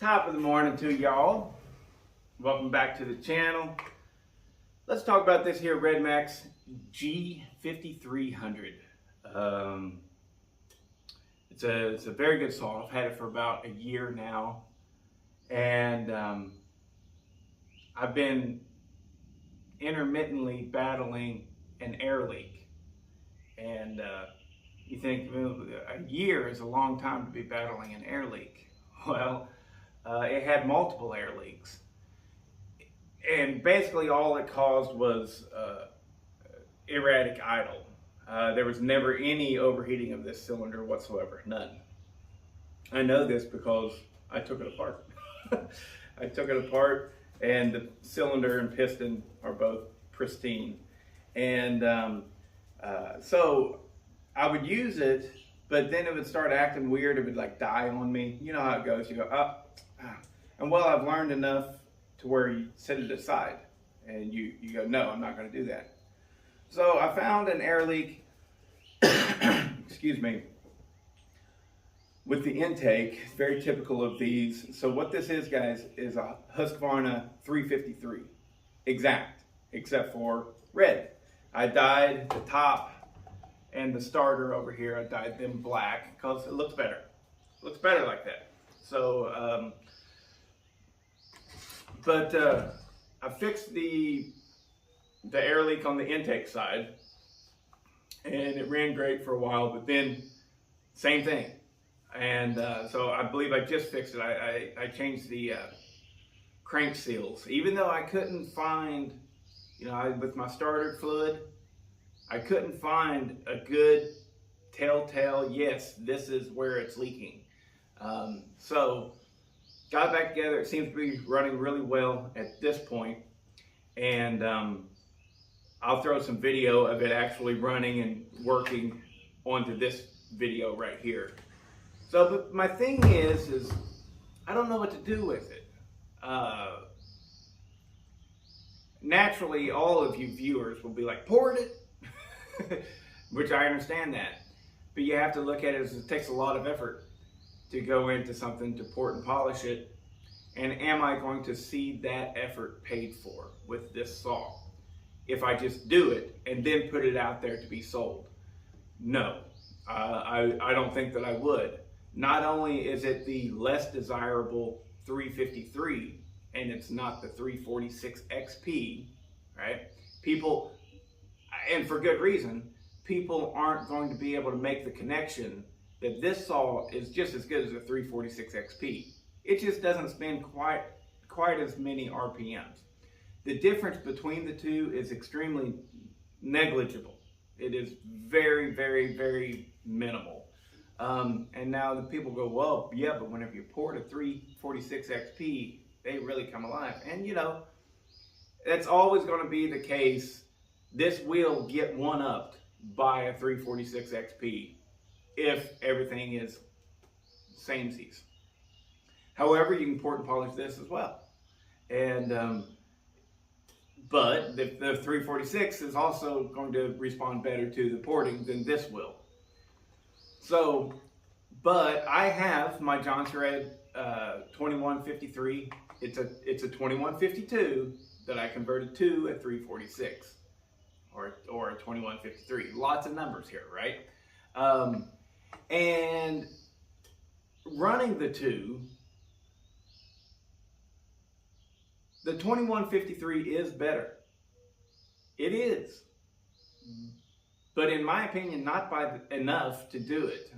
Top of the morning to y'all. Welcome back to the channel. Let's talk about this here Redmax G5300. It's a very good saw. I've had it for about a year now, and I've been intermittently battling an air leak. And you think, well, a year is a long time to be battling an air leak. Well, it had multiple air leaks, and basically all it caused was erratic idle. There was never any overheating of this cylinder whatsoever, none. I know this because I took it apart. I took it apart, and the cylinder and piston are both pristine. And so I would use it, but then it would start acting weird. It would like die on me. You know how it goes. You go, oh. And well, I've learned enough to where you set it aside and you go, no, I'm not going to do that. So I found an air leak, excuse me, with the intake. It's very typical of these. So what this is, guys, is a Husqvarna 353, exact, except for red. I dyed the top and the starter over here, I dyed them black because it looks better. It looks better like that. So, I fixed the air leak on the intake side, and it ran great for a while, but then same thing. And so I believe I just fixed it. I changed the crank seals. Even though I couldn't find, with my starter fluid, I couldn't find a good telltale, yes, this is where it's leaking. So got it back together. It seems to be running really well at this point. And I'll throw some video of it actually running and working onto this video right here. So, but my thing is I don't know what to do with it. Naturally, all of you viewers will be like, poured it, which I understand that. But you have to look at it as it takes a lot of effort to go into something, to port and polish it. And am I going to see that effort paid for with this saw if I just do it and then put it out there to be sold? No, I don't think that I would. Not only is it the less desirable 353 and it's not the 346 XP, right? People, and for good reason, people aren't going to be able to make the connection that this saw is just as good as a 346 XP. It just doesn't spin quite as many RPMs. The difference between the two is extremely negligible. It is very, very, very minimal. And now the people go, well, yeah, but whenever you port a 346 XP, they really come alive. And that's always going to be the case. This will get one-upped by a 346 XP if everything is samesies. However, you can port and polish this as well. And but the 346 is also going to respond better to the porting than this will. So, but I have my Johnson Red 2153. It's a 2152 that I converted to a 346 or a 2153. Lots of numbers here, right? And running the two, the 2153 is better. It is. But in my opinion, not by enough to do it.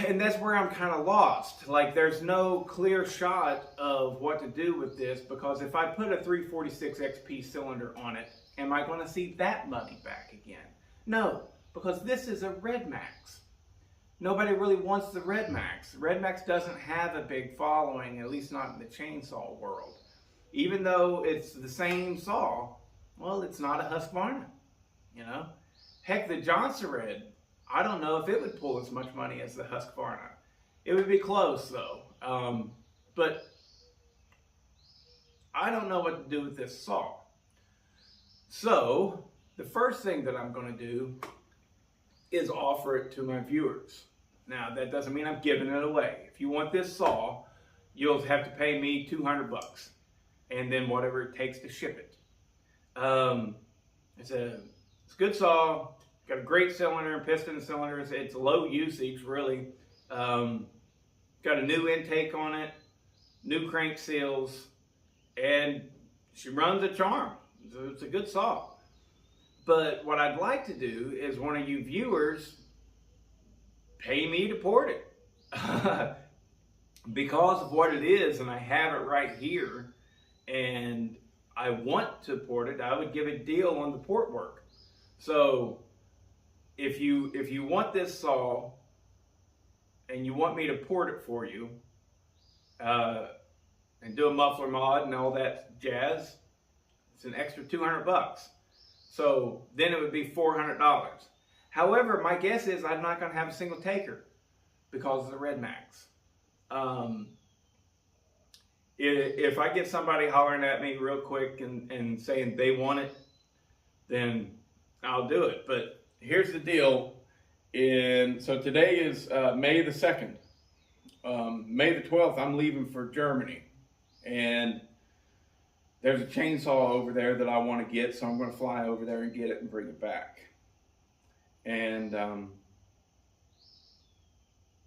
And that's where I'm kind of lost. Like, there's no clear shot of what to do with this, because if I put a 346 XP cylinder on it, am I going to see that money back again? No, because this is a Redmax. Nobody really wants the Redmax. Redmax doesn't have a big following, at least not in the chainsaw world. Even though it's the same saw, well, it's not a Husqvarna, Heck, the Johnson Red, I don't know if it would pull as much money as the Husqvarna. It would be close, though. But I don't know what to do with this saw. So the first thing that I'm going to do is offer it to my viewers. Now, that doesn't mean I'm giving it away. If you want this saw, you'll have to pay me $200 and then whatever it takes to ship it. It's a good saw, got a great cylinder and piston cylinders. It's low usage, really. Got a new intake on it, new crank seals, and she runs a charm. It's a good saw. But what I'd like to do is one of you viewers pay me to port it. Because of what it is, and I have it right here, and I want to port it, I would give a deal on the port work. So if you want this saw and you want me to port it for you, and do a muffler mod and all that jazz, it's an extra $200. So then it would be $400. However, my guess is I'm not going to have a single taker because of the Redmax. If I get somebody hollering at me real quick and saying they want it, then I'll do it. But here's the deal. So today is May the 2nd. May the 12th, I'm leaving for Germany. And there's a chainsaw over there that I want to get, so I'm going to fly over there and get it and bring it back. And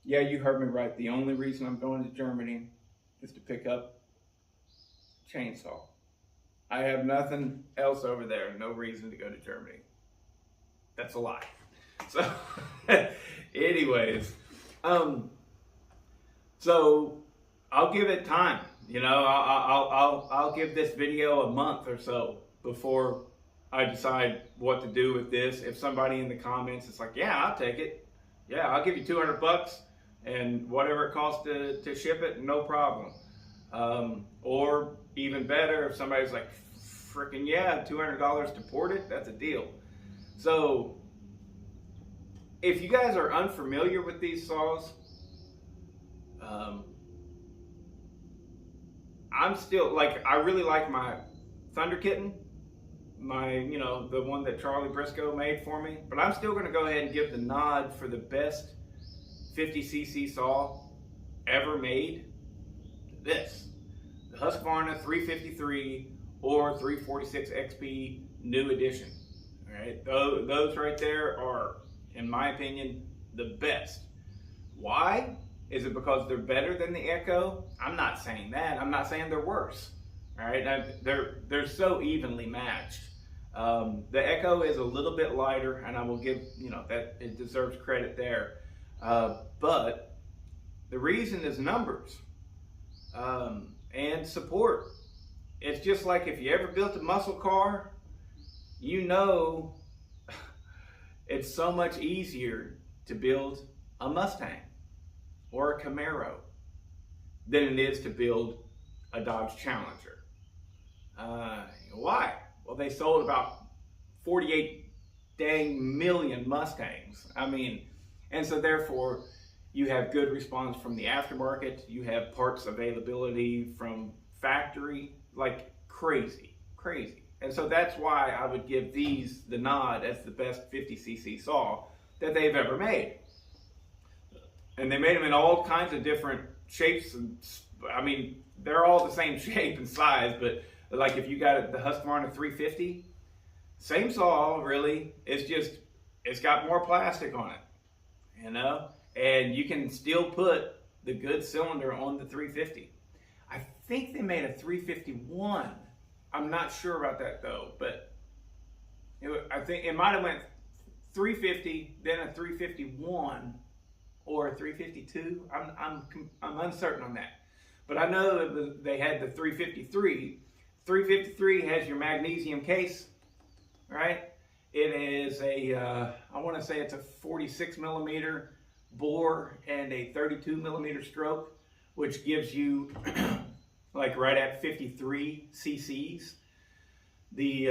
yeah, you heard me right. The only reason I'm going to Germany is to pick up chainsaw. I have nothing else over there. No reason to go to Germany. That's a lie. So, anyways, so I'll give it time. You know, I'll give this video a month or so before I decide what to do with this. If somebody in the comments is like, yeah, I'll take it. Yeah, I'll give you $200 and whatever it costs to ship it, no problem. Or even better, if somebody's like, freaking yeah, $200 to port it, that's a deal. So if you guys are unfamiliar with these saws, I'm still, like, I really like my Thunder Kitten, the one that Charlie Briscoe made for me, but I'm still going to go ahead and give the nod for the best 50cc saw ever made to this. The Husqvarna 353 or 346 XP new edition. All right, those right there are, in my opinion, the best. Why? Is it because they're better than the Echo? I'm not saying that. I'm not saying they're worse. All right, they're so evenly matched. The Echo is a little bit lighter, and I will give that it deserves credit there. But the reason is numbers and support. It's just like if you ever built a muscle car, it's so much easier to build a Mustang or a Camaro than it is to build a Dodge Challenger. Why? Well, they sold about 48 dang million Mustangs. I mean, and so therefore you have good response from the aftermarket. You have parts availability from factory, like crazy. And so that's why I would give these the nod as the best 50cc saw that they've ever made. And they made them in all kinds of different shapes. And I mean, they're all the same shape and size, but like if you got the Husqvarna 350, same saw really. It's got more plastic on it, and you can still put the good cylinder on the 350. I think they made a 351. I'm not sure about that though, but I think it might have went 350, then a 351. Or a 352, I'm uncertain on that. But I know that they had the 353. 353 has your magnesium case, right? It is I want to say it's a 46 millimeter bore and a 32 millimeter stroke, which gives you like right at 53 cc's. The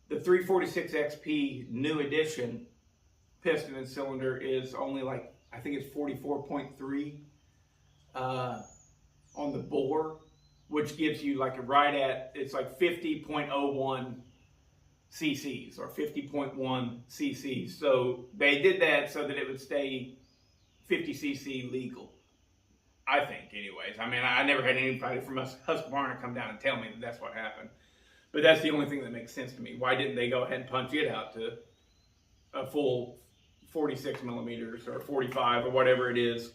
346 XP new edition piston and cylinder is only like, I think it's 44.3 on the bore, which gives you like it's like 50.01 cc's or 50.1 cc's. So they did that so that it would stay 50 cc legal, I think, anyways. I mean, I never had anybody from Husqvarna come down and tell me that that's what happened. But that's the only thing that makes sense to me. Why didn't they go ahead and punch it out to a full 46 millimeters or 45 or whatever it is?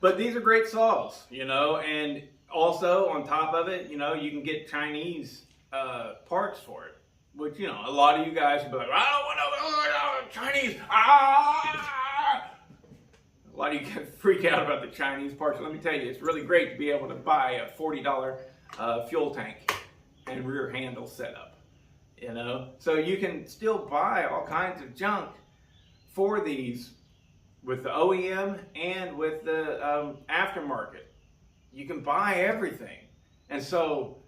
But these are great saws, you know, and also on top of it, you know, you can get Chinese parts for it, which, you know, a lot of you guys will be like, I don't want to Chinese. Ah! A lot of you guys freak out about the Chinese parts. Let me tell you, it's really great to be able to buy a $40 fuel tank and rear handle setup, you know. So you can still buy all kinds of junk for these with the OEM and with the aftermarket. You can buy everything. And so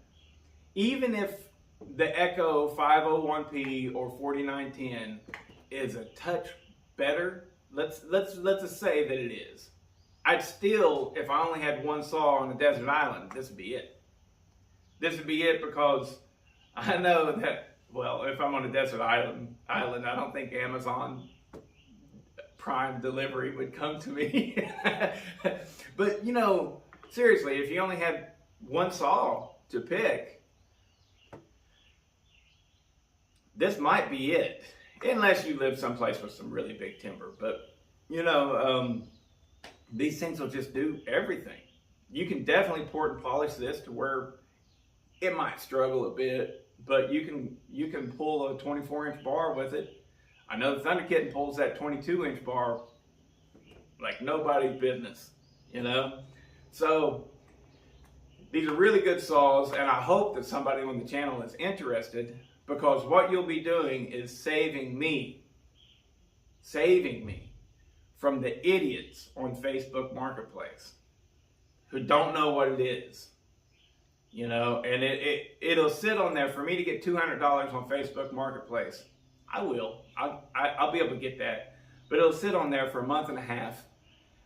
even if the Echo 501P or 4910 is a touch better, let's just say that it is, I'd still, if I only had one saw on a desert island, this would be it. This would be it, because I know that, well, if I'm on a desert island, I don't think Amazon Prime delivery would come to me. But, you know, seriously, if you only had one saw to pick, this might be it. Unless you live someplace with some really big timber. But, you know, these things will just do everything. You can definitely port and polish this to where it might struggle a bit, but you can pull a 24-inch bar with it. I know the Thunder Kitten pulls that 22-inch bar like nobody's business, you know? So these are really good saws, and I hope that somebody on the channel is interested, because what you'll be doing is saving me from the idiots on Facebook Marketplace who don't know what it is. You know, and it'll sit on there. For me to get $200 on Facebook Marketplace, I will. I'll be able to get that. But it'll sit on there for a month and a half,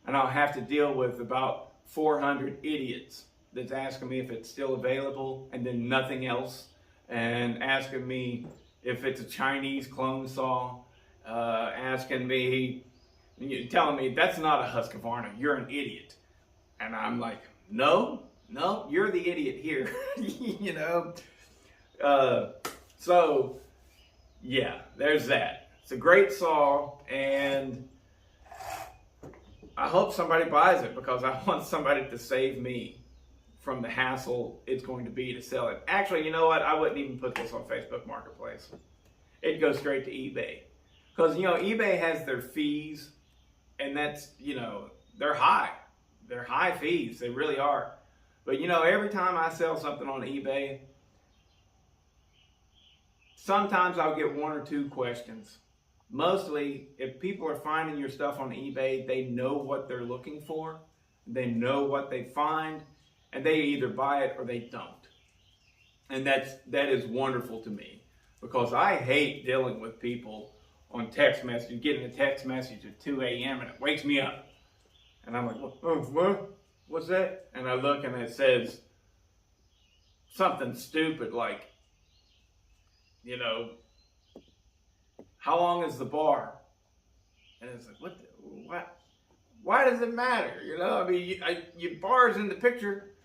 and I'll have to deal with about 400 idiots that's asking me if it's still available, and then nothing else, and asking me if it's a Chinese clone saw, asking me, telling me that's not a Husqvarna, you're an idiot. And I'm like, no, you're the idiot here. You know? So, yeah, there's that. It's a great saw, and I hope somebody buys it, because I want somebody to save me from the hassle it's going to be to sell it. Actually, you know what? I wouldn't even put this on Facebook Marketplace. It'd go straight to eBay. Because, you know, eBay has their fees, and that's, you know, they're high. They're high fees. They really are. But, you know, every time I sell something on eBay, sometimes I'll get one or two questions. Mostly, if people are finding your stuff on eBay, they know what they're looking for. They know what they find, and they either buy it or they don't. And that is wonderful to me, because I hate dealing with people on text message, getting a text message at 2 a.m. and it wakes me up. And I'm like, what? What's that? And I look and it says something stupid like, you know, how long is the bar? And it's like, what? Why does it matter? You know, I mean, your bar's in the picture.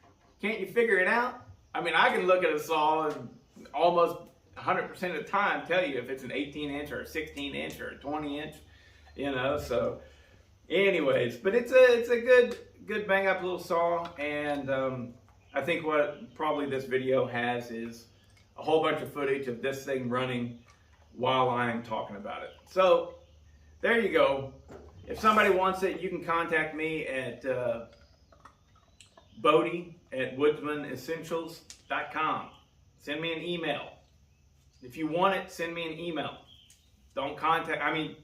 Can't you figure it out? I mean, I can look at a saw and almost 100% of the time tell you if it's an 18-inch or a 16-inch or a 20-inch, you know. So, anyways, but it's a good bang up little saw, and I think what probably this video has is a whole bunch of footage of this thing running while I'm talking about it. So there you go. If somebody wants it, you can contact me at bodie@woodsmanessentials.com. Send me an email. If you want it, send me an email. Don't contact, I mean,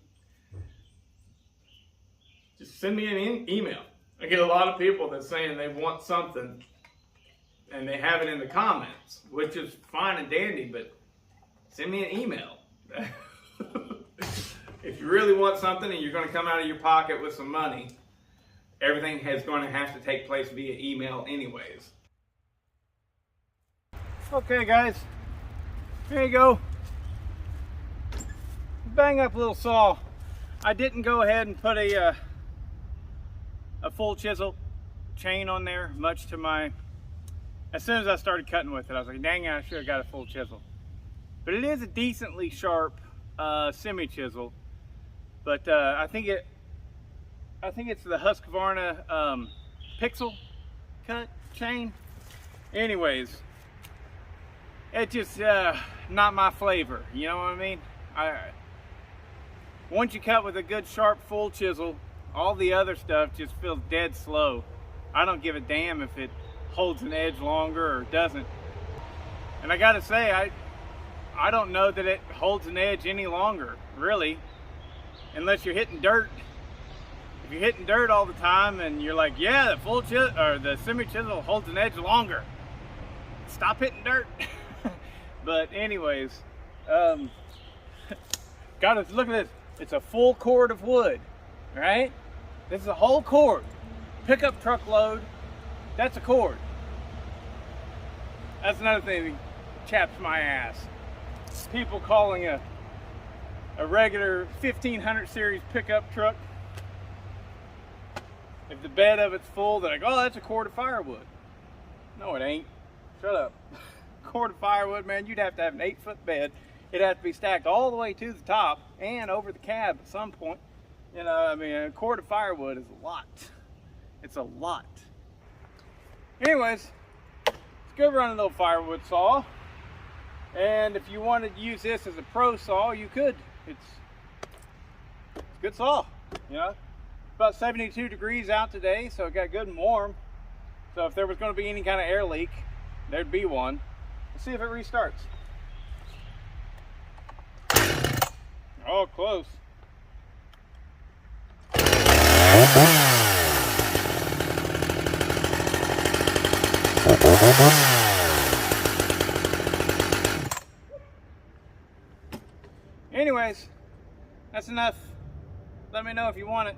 just send me an email. I get a lot of people that saying they want something and they have it in the comments, which is fine and dandy, but send me an email. If you really want something and you're going to come out of your pocket with some money, everything is going to have to take place via email anyways. Okay guys, There you go. Bang up little saw. I didn't go ahead and put a full chisel chain on there, much to my, as soon as I started cutting with it, I was like, dang it, I should have got a full chisel. But it is a decently sharp semi chisel. But I think it's the Husqvarna pixel cut chain. Anyways, it's just not my flavor, you know what I mean? Once you cut with a good sharp full chisel, all the other stuff just feels dead slow. I don't give a damn if it holds an edge longer or doesn't. And I gotta say, I don't know that it holds an edge any longer, really, unless you're hitting dirt. If you're hitting dirt all the time and you're like, yeah, the full chisel or the semi chisel holds an edge longer, stop hitting dirt. But anyways, gotta look at this. It's a full cord of wood, right? This is a whole cord. Pickup truck load, that's a cord. That's another thing that chaps my ass. People calling a regular 1500 series pickup truck, if the bed of it's full, they're like, oh, that's a cord of firewood. No, it ain't. Shut up. Cord of firewood, man, you'd have to have an 8-foot bed. It'd have to be stacked all the way to the top and over the cab at some point. You know, I mean, a cord of firewood is a lot. It's a lot. Anyways, it's a good running little firewood saw. And if you wanted to use this as a pro saw, you could. It's a good saw, you know. About 72 degrees out today, so it got good and warm. So if there was going to be any kind of air leak, there'd be one. Let's see if it restarts. Oh, close. Anyways, that's enough. Let me know if you want it.